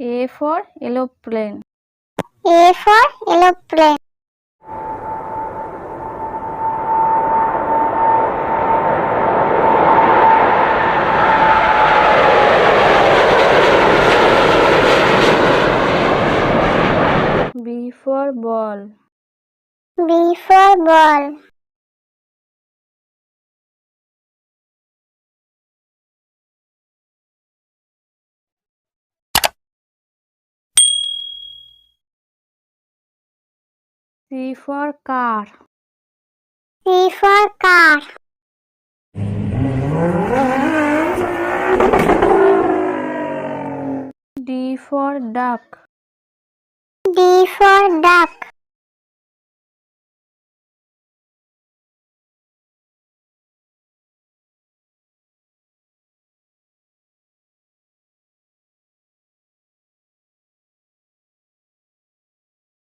A for aeroplane. A for aeroplane. B for ball. B for ball. C for car. C for car. D for duck. D for duck.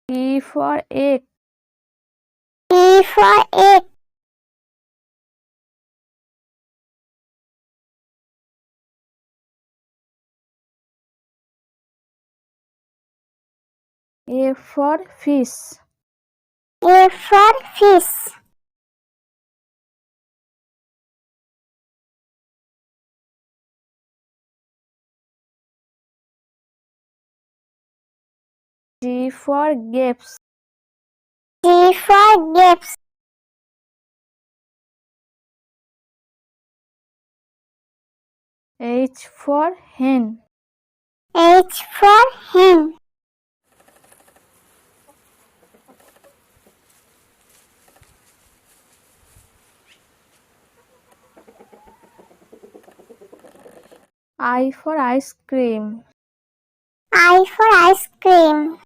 E for egg. E for egg. F for fish. F for fish. G for grapes. G for grapes. H for hen. H for hen. I for ice cream. I for ice cream.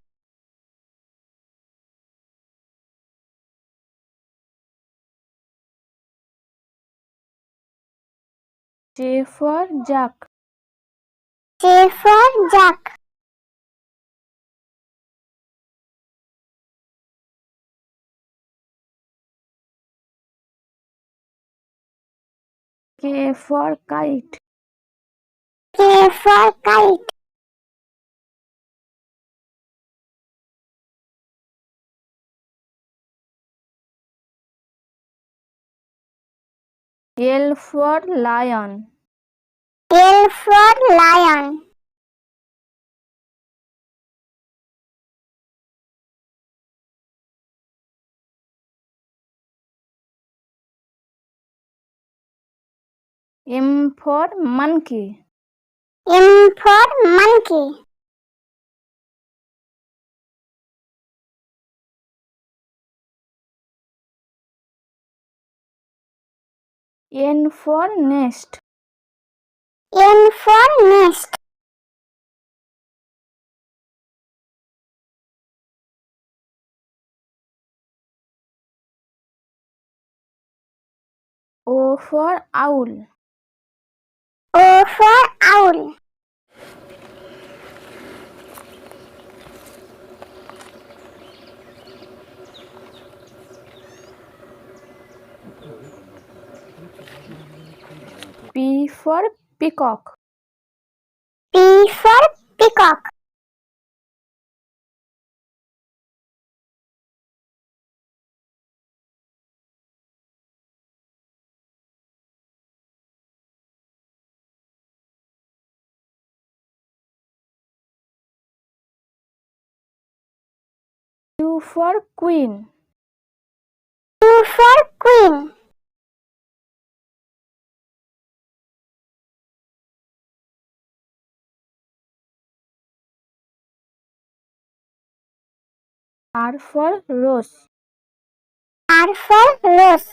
J for jug. J for jug. K for kite. K for kite. L for lion. L for lion. M for monkey. M for monkey. N for nest. N for nest. O for owl. O for owl. P for peacock. P for peacock. Q for queen. Q for queen. R for rose. R for rose.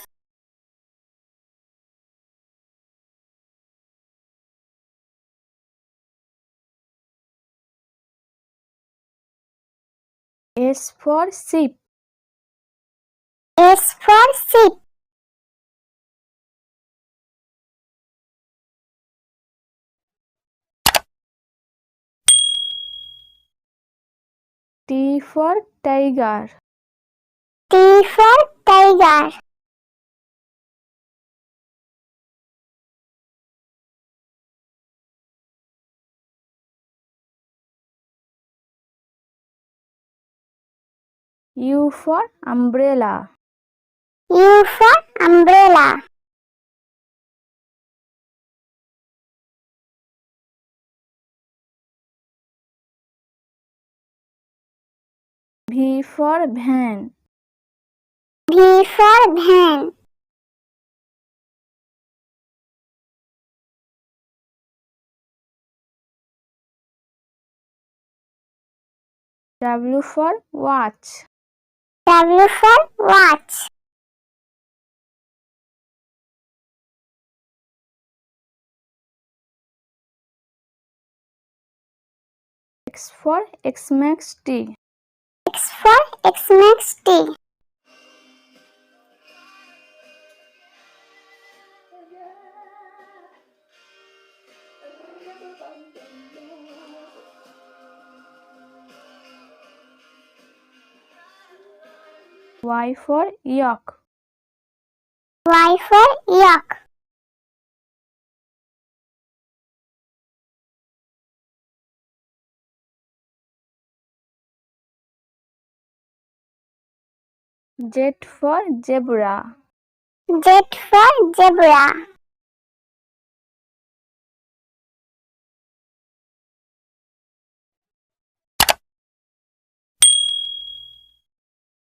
S for sheep. S for sheep. T for tiger. T for tiger. U for umbrella. U for umbrella. V for van. V for van. W for watch. W for watch. X for Xmas T. X for Xmas T. Y for yak. Y for yak. Z for zebra. Z for zebra.